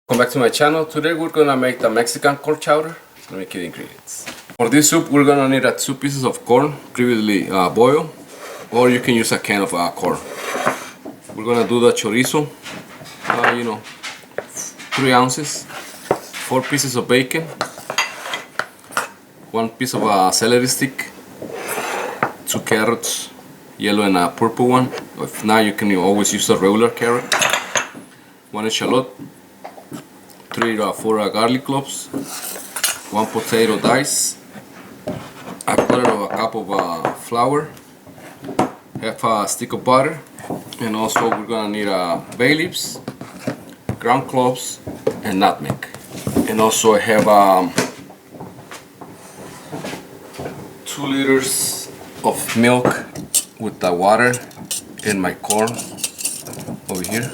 Welcome back to my channel. Today we're gonna make the Mexican corn chowder. Let me get the ingredients. For this soup we're gonna need 2 pieces of corn previously boiled, or you can use a can of corn. We're gonna do the chorizo, 3 ounces, 4 pieces of bacon, 1 piece of celery stick, 2 carrots, yellow and a purple one. If not, you can always use a regular carrot, 1 shallot, 3 or 4 garlic cloves, 1 potato dice, a quarter of a cup of flour, half a stick of butter, and also we're gonna need bay leaves, ground cloves, and nutmeg. And also I have 2 liters of milk with the water and my corn over here,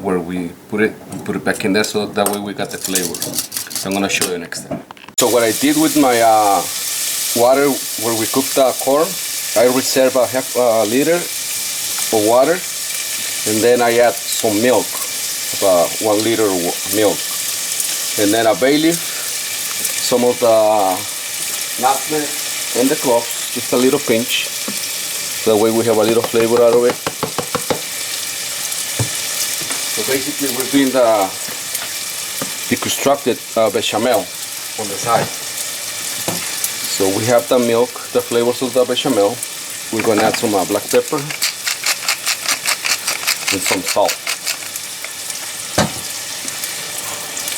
where we put it back in there, so that way we got the flavor. So I'm gonna show you next time. So what I did with my water where we cooked the corn, I reserve a half a liter of water, and then I add some milk, about 1 liter of milk, and then a bay leaf, some of the nutmeg and the cloves, just a little pinch, so that way we have a little flavor out of it. So basically we're doing the deconstructed bechamel on the side. So we have the milk, the flavors of the bechamel. We're going to add some black pepper and some salt.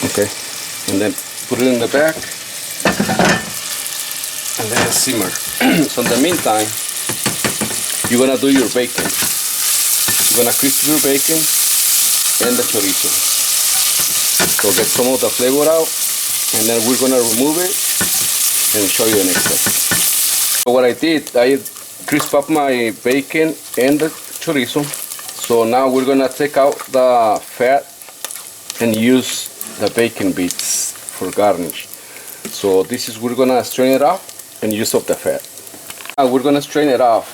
Okay, and then put it in the back and let it simmer. So in the meantime, you're going to do your bacon. You're going to crisp your bacon and the chorizo. So get some of the flavor out, and then we're gonna remove it and show you the next step. So what I did, I crisp up my bacon and the chorizo. So now we're gonna take out the fat and use the bacon bits for garnish. So we're gonna strain it off and use up the fat. Now we're gonna strain it off.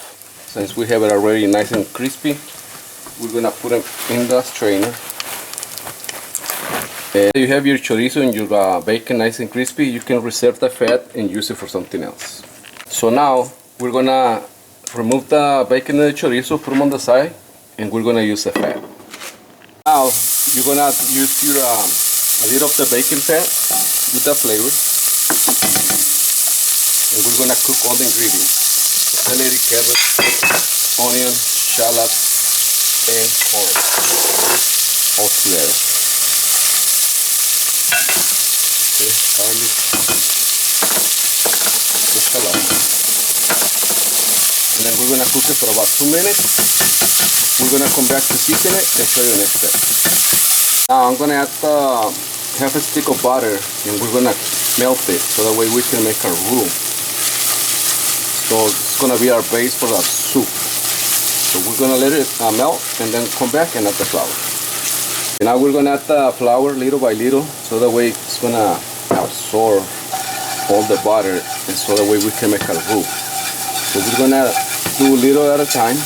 Since we have it already nice and crispy, we're gonna put it in the strainer. And you have your chorizo and your bacon nice and crispy, you can reserve the fat and use it for something else. So now we're gonna remove the bacon and the chorizo, put them on the side, and we're gonna use the fat. Now you're gonna use your a little of the bacon fat with the flavor, and we're gonna cook all the ingredients: celery, carrot, onion, shallots, and corn all together. Okay, garlic, just a lot. And then we're gonna cook it for about 2 minutes. We're gonna come back to season it and show you the next step. Now I'm gonna add half a stick of butter, and we're gonna melt it so that way we can make a roux. So it's gonna be our base for the soup. So we're gonna let it melt and then come back and add the flour. And now we're gonna add the flour little by little, so that way it's gonna absorb all the butter, and so that way we can make a roux. So we're gonna do little at a time,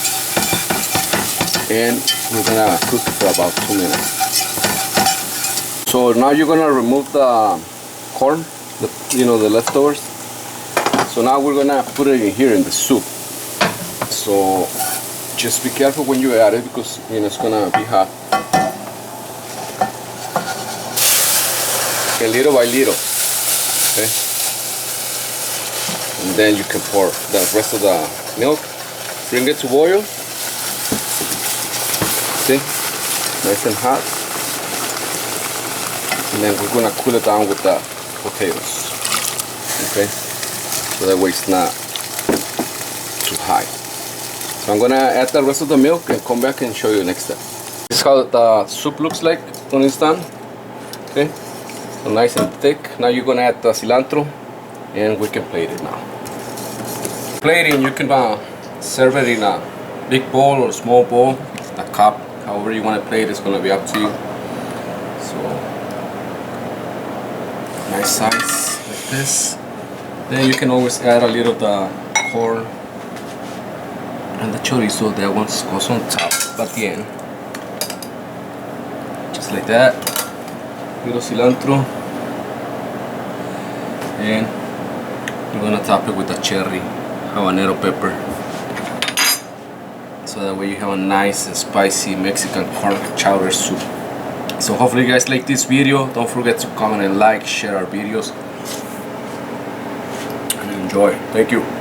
and we're gonna cook it for about 2 minutes. So now you're gonna remove the corn, the leftovers. So now we're gonna put it in here in the soup. So just be careful when you add it, because it's gonna be hot. And little by little, okay? And then you can pour the rest of the milk, bring it to boil. See, nice and hot. And then we're gonna cool it down with the potatoes, okay? So that way it's not too high. So I'm gonna add the rest of the milk and come back and show you the next step. This is how the soup looks like when it's done. Okay, so nice and thick. Now you're gonna add the cilantro, and we can plate it now. Plating, you can serve it in a big bowl or a small bowl, a cup, however you want to plate. It's gonna be up to you. So nice size like this. Then you can always add a little of the corn and the chorizo. That one goes on top at the end, just like that. little cilantro, and we're gonna top it with a cherry habanero pepper, so that way you have a nice and spicy Mexican corn chowder soup. So hopefully you guys like this video. Don't forget to comment and like, share our videos, and enjoy. Thank you.